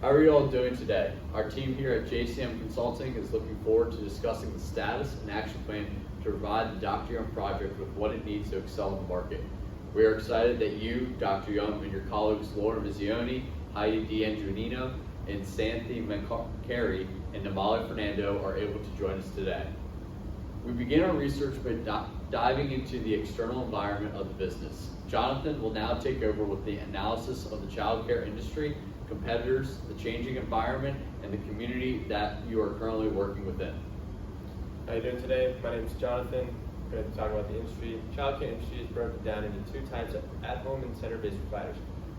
How are you all doing today? Our team here at JCMA Consulting is looking forward to discussing the status and action plan to provide the Dr. Young Project with what it needs to excel in the market. We are excited that you, Dr. Young, and your colleagues Laura Mizzioni, Heidi D'Angiolino, and Santhi Menkari and Namali Fernando are able to join us today. We begin our research by diving into the external environment of the business. Jonathan will now take over with the analysis of the childcare industry, competitors, the changing environment, and the community that you are currently working within. How are you doing today? My name is Jonathan. I'm going to be talking about the industry. Childcare industry is broken down into two types of at-home and center-based providers.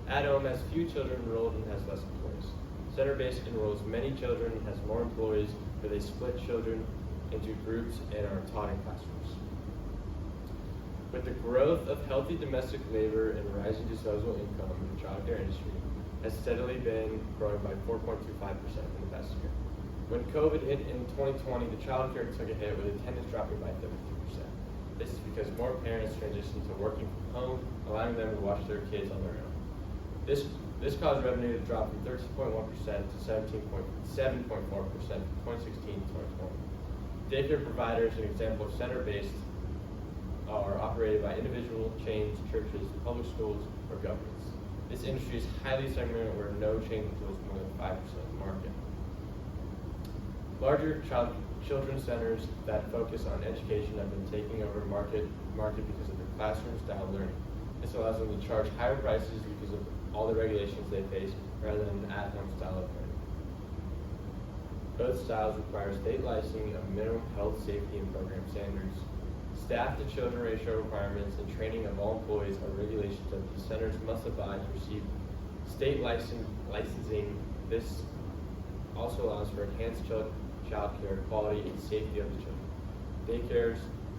At-home has few children enrolled and has less employees. Center-based enrolls many children and has more employees, where they split children into groups and are taught in classrooms. With the growth of healthy domestic labor and rising disposable income, the childcare industry has steadily been growing by 4.25% in the past year. When COVID hit in 2020, the childcare took a hit with attendance dropping by 32%. This is because more parents transitioned to working from home, allowing them to watch their kids on their own. This caused revenue to drop from 13.1% to 17.7.4% from 2016 to 2020. Daycare providers, an example of center-based, are operated by individual chains, churches, public schools, or governments. This industry is highly segmented where no chain controls more than 5% of the market. Larger children's centers that focus on education have been taking over the market because of their classroom style learning. This allows them to charge higher prices because of all the regulations they face rather than the at-home style of learning. Both styles require state licensing of minimum health, safety, and program standards. Staff to children ratio requirements and training of all employees are regulations that these centers must abide to receive state licensing. This also allows for enhanced child care quality and safety of the children. Daycares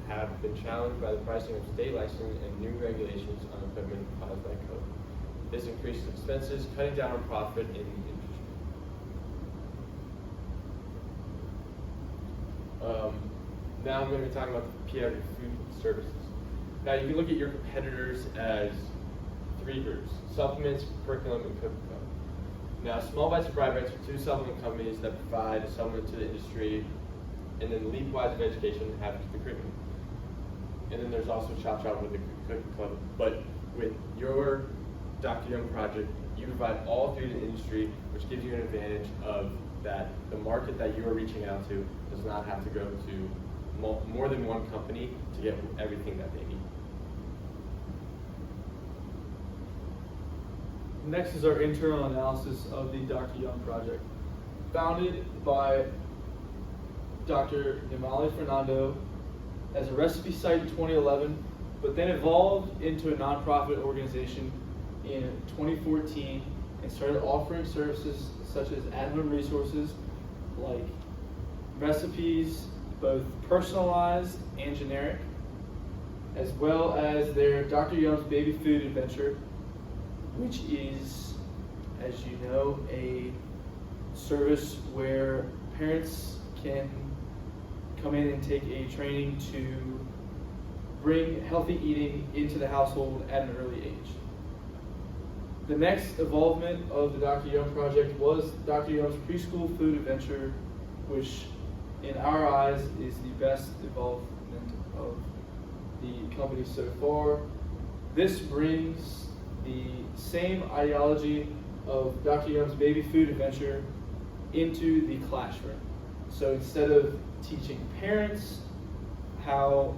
have been challenged by the pricing of state licensing and new regulations on equipment caused by COVID. This increases expenses, cutting down on profit in the industry. Now I'm going to be talking about the PW food services. Now you can look at your competitors as three groups: supplements, curriculum, and cooking club. Now Small Bites and Bright Bites are two supplement companies that provide a supplement to the industry, and then Leapwise of Education have the curriculum. And then there's also Chop Chop with the cooking club. But with your Dr. Young project, you provide all three to the industry, which gives you an advantage of that the market that you are reaching out to does not have to go to more than one company to get everything that they need. Next is our internal analysis of the Dr. Young project. Founded by Dr. Namali Fernando as a recipe site in 2011, but then evolved into a nonprofit organization in 2014 and started offering services such as at-home resources like recipes, both personalized and generic, as well as their Dr. Young's Baby Food Adventure, which is, as you know, a service where parents can come in and take a training to bring healthy eating into the household at an early age. The next involvement of the Dr. Young project was Dr. Young's Preschool Food Adventure, which in our eyes is the best involvement of the company so far. This brings the same ideology of Dr. Young's Baby Food Adventure into the classroom. So instead of teaching parents how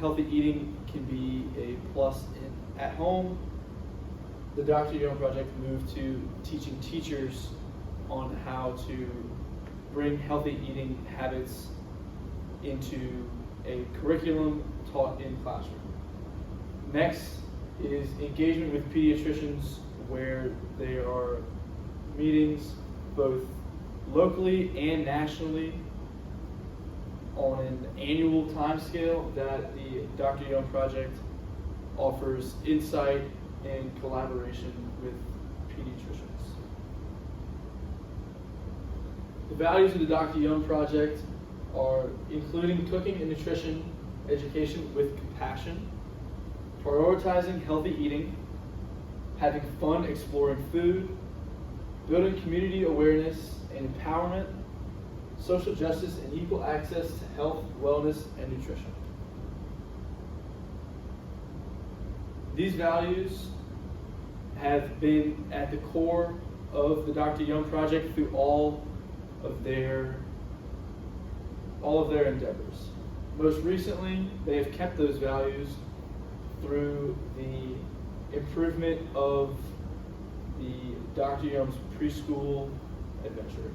healthy eating can be a plus at home, the Dr. Young project moved to teaching teachers on how to bring healthy eating habits into a curriculum taught in classroom. Next is engagement with pediatricians, where there are meetings both locally and nationally on an annual timescale that the Dr. Young project offers insight and collaboration with pediatricians. The values of the Dr. Young project are including cooking and nutrition education with compassion, prioritizing healthy eating, having fun exploring food, building community awareness and empowerment, social justice, and equal access to health, wellness, and nutrition. These values have been at the core of the Dr. Young Project through all of their endeavors. Most recently, they have kept those values through the improvement of the Dr. Young's preschool adventure.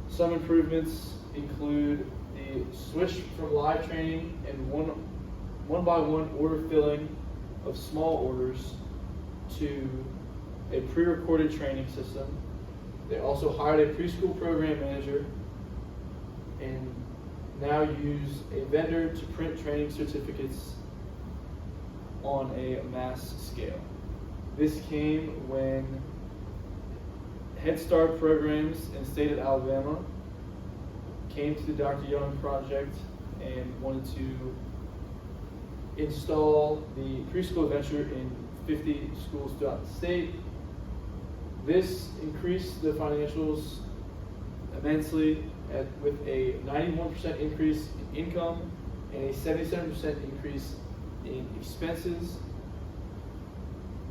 Some improvements include the switch from live training and one-by-one order filling of small orders to a pre-recorded training system. They also hired a preschool program manager and now use a vendor to print training certificates on a mass scale. This came when Head Start programs in the state of Alabama came to the Dr. Young Project and wanted to install the preschool adventure in 50 schools throughout the state. This increased the financials immensely with a 91% increase in income and a 77% increase in expenses.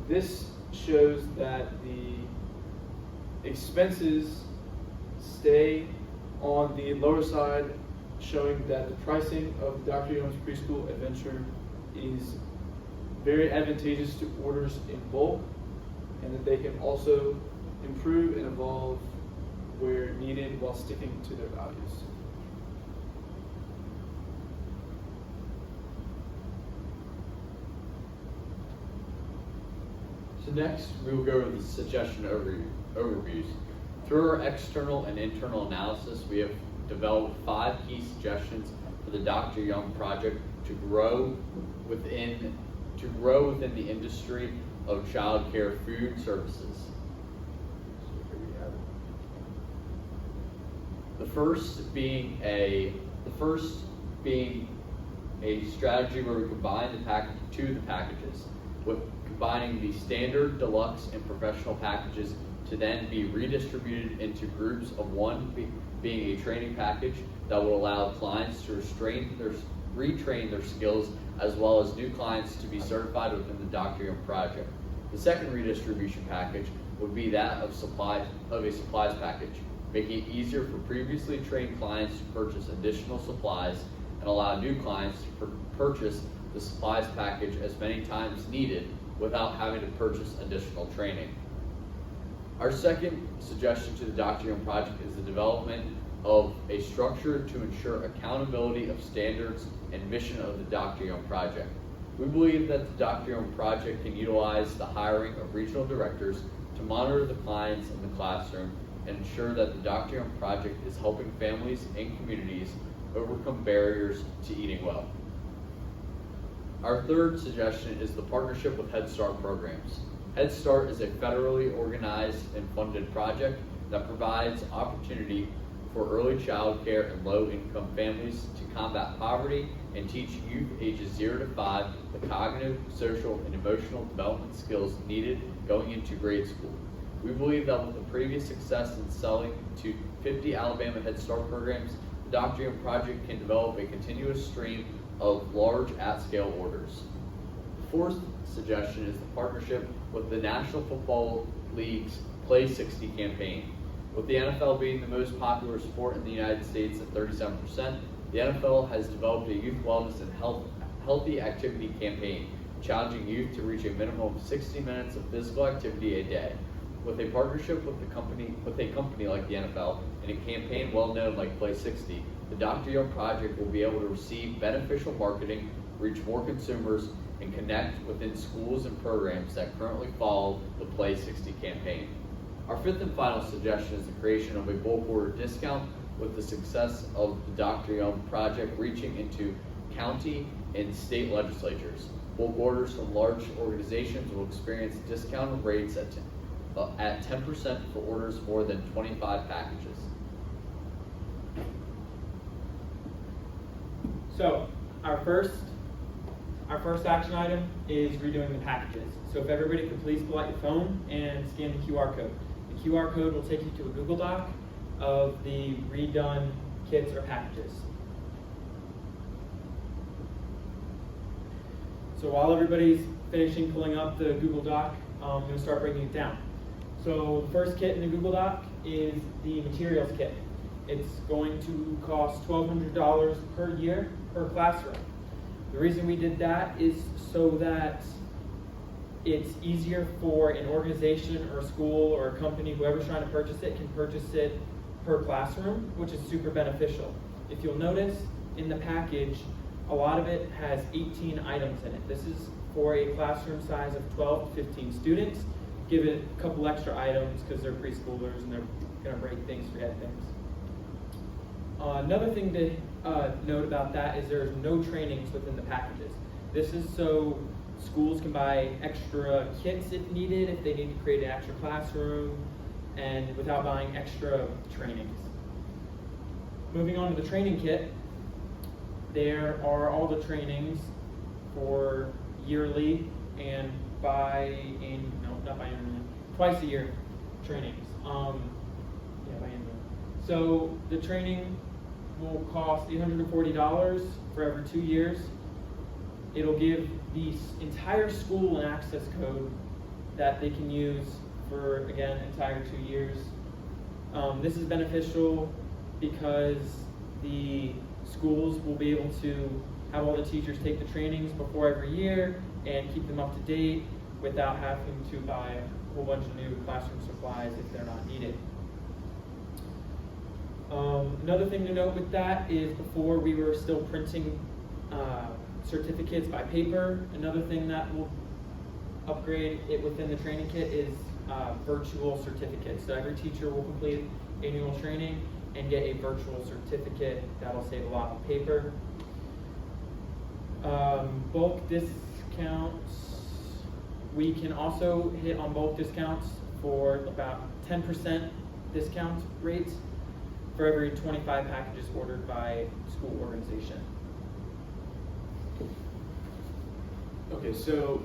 This shows that the expenses stay on the lower side, showing that the pricing of Dr. Young's preschool adventure is very advantageous to orders in bulk, and that they can also improve and evolve where needed while sticking to their values. So next, we will go over the suggestion overviews. Through our external and internal analysis, we have developed 5 key suggestions for the Dr. Young Project to grow within the industry of child care food services. So here we have it. The first being a strategy where we combine the packages, with combining the standard, deluxe, and professional packages to then be redistributed into groups of one being a training package that will allow clients to retrain their skills, as well as new clients to be certified within the Dr. Young Project. The second redistribution package would be that of a supplies package, making it easier for previously trained clients to purchase additional supplies and allow new clients to purchase the supplies package as many times needed without having to purchase additional training. Our second suggestion to the Dr. Young Project is the development of a structure to ensure accountability of standards and mission of the Dr. Young Project. We believe that the Dr. Young Project can utilize the hiring of regional directors to monitor the clients in the classroom and ensure that the Dr. Young Project is helping families and communities overcome barriers to eating well. Our third suggestion is the partnership with Head Start programs. Head Start is a federally organized and funded project that provides opportunity for early child care in low-income families to combat poverty and teach youth ages 0 to 5 the cognitive, social, and emotional development skills needed going into grade school. We believe that with the previous success in selling to 50 Alabama Head Start programs, the Dr. Young Project can develop a continuous stream of large at-scale orders. The fourth suggestion is the partnership with the National Football League's Play 60 campaign. With the NFL being the most popular sport in the United States at 37%, the NFL has developed a youth wellness and healthy activity campaign, challenging youth to reach a minimum of 60 minutes of physical activity a day. With a partnership with a company like the NFL and a campaign well known like Play 60, the Dr. Young Project will be able to receive beneficial marketing, reach more consumers, and connect within schools and programs that currently follow the Play 60 campaign. Our fifth and final suggestion is the creation of a bulk order discount. With the success of the Dr. Young Project reaching into county and state legislatures, bulk orders from large organizations will experience discounted rates at 10% for orders more than 25 packages. So our first action item is redoing the packages. So if everybody could please pull out your phone and scan the QR code. The QR code will take you to a Google Doc of the redone kits or packages. So while everybody's finishing pulling up the Google Doc, I'm going to start breaking it down. So the first kit in the Google Doc is the materials kit. It's going to cost $1,200 per year per classroom. The reason we did that is so that it's easier for an organization or a school or a company, whoever's trying to purchase it, can purchase it per classroom, which is super beneficial. If you'll notice in the package, a lot of it has 18 items in it. This is for a classroom size of 12 to 15 students. Give it a couple extra items because they're preschoolers and they're going to break things, forget things. Another thing to note about that is there's no trainings within the packages. This is so schools can buy extra kits if needed, if they need to create an extra classroom, and without buying extra trainings. Moving on to the training kit, there are all the trainings for yearly and twice a year trainings. Biannual. So the training will cost $840 for every 2 years. It'll give the entire school an access code that they can use for, again, entire 2 years. This is beneficial because the schools will be able to have all the teachers take the trainings before every year and keep them up to date without having to buy a whole bunch of new classroom supplies if they're not needed. Another thing to note with that is before we were still printing certificates by paper. Another thing that will upgrade it within the training kit is virtual certificates. So every teacher will complete annual training and get a virtual certificate. That'll save a lot of paper. Bulk discounts. We can also hit on bulk discounts for about 10% discount rates for every 25 packages ordered by school organization. Okay, so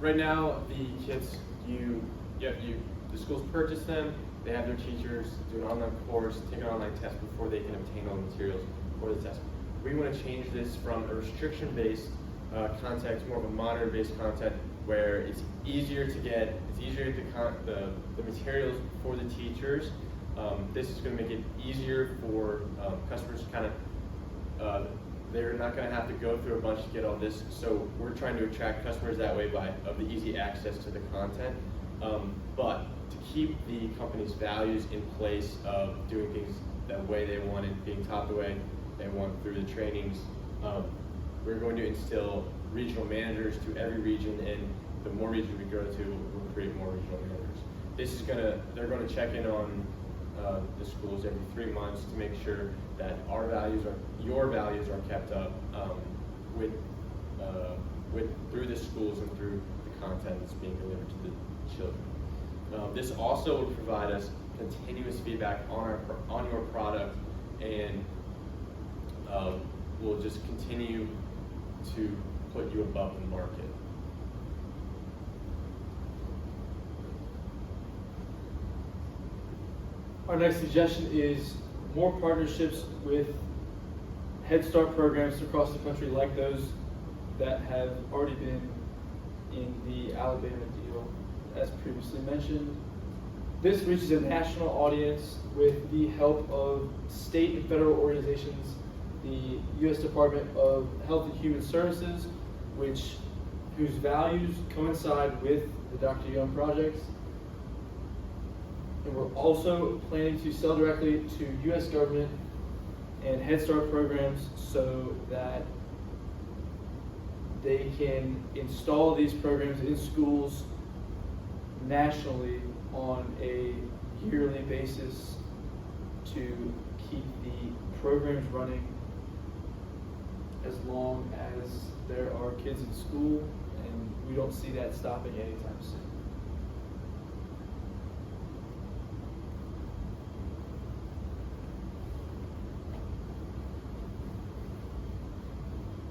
right now the kits, the schools purchase them. They have their teachers do an online course, take an online test before they can obtain all the materials for the test. We want to change this from a restriction-based content to more of a modern-based content where it's easier to get, the materials for the teachers. This is going to make it easier for customers to kind of, they're not going to have to go through a bunch to get all this. So we're trying to attract customers that way of the easy access to the content. But to keep the company's values in place of doing things the way they want it, being taught the way they want through the trainings, we're going to instill regional managers to every region, and the more regions we go to, we'll create more regional managers. They're going to check in on the schools every 3 months to make sure that your values are kept up through the schools and through the content that's being delivered to the children. This also will provide us continuous feedback on your product, and will just continue to put you above the market. Our next suggestion is more partnerships with Head Start programs across the country, like those that have already been in the Alabama deal, as previously mentioned. This reaches a national audience with the help of state and federal organizations, the U.S. Department of Health and Human Services, whose values coincide with the Dr. Young projects. And we're also planning to sell directly to U.S. government and Head Start programs so that they can install these programs in schools nationally on a yearly basis to keep the programs running as long as there are kids in school, and we don't see that stopping anytime soon.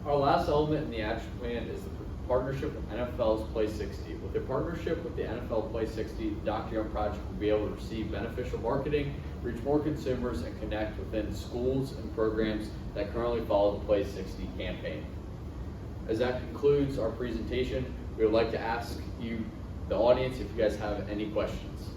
Our last element in the action plan is the partnership with NFL's Play 60. With a partnership with the NFL Play 60, the Dr. Young Project will be able to receive beneficial marketing, reach more consumers, and connect within schools and programs that currently follow the Play 60 campaign. As that concludes our presentation, we would like to ask you, the audience, if you guys have any questions.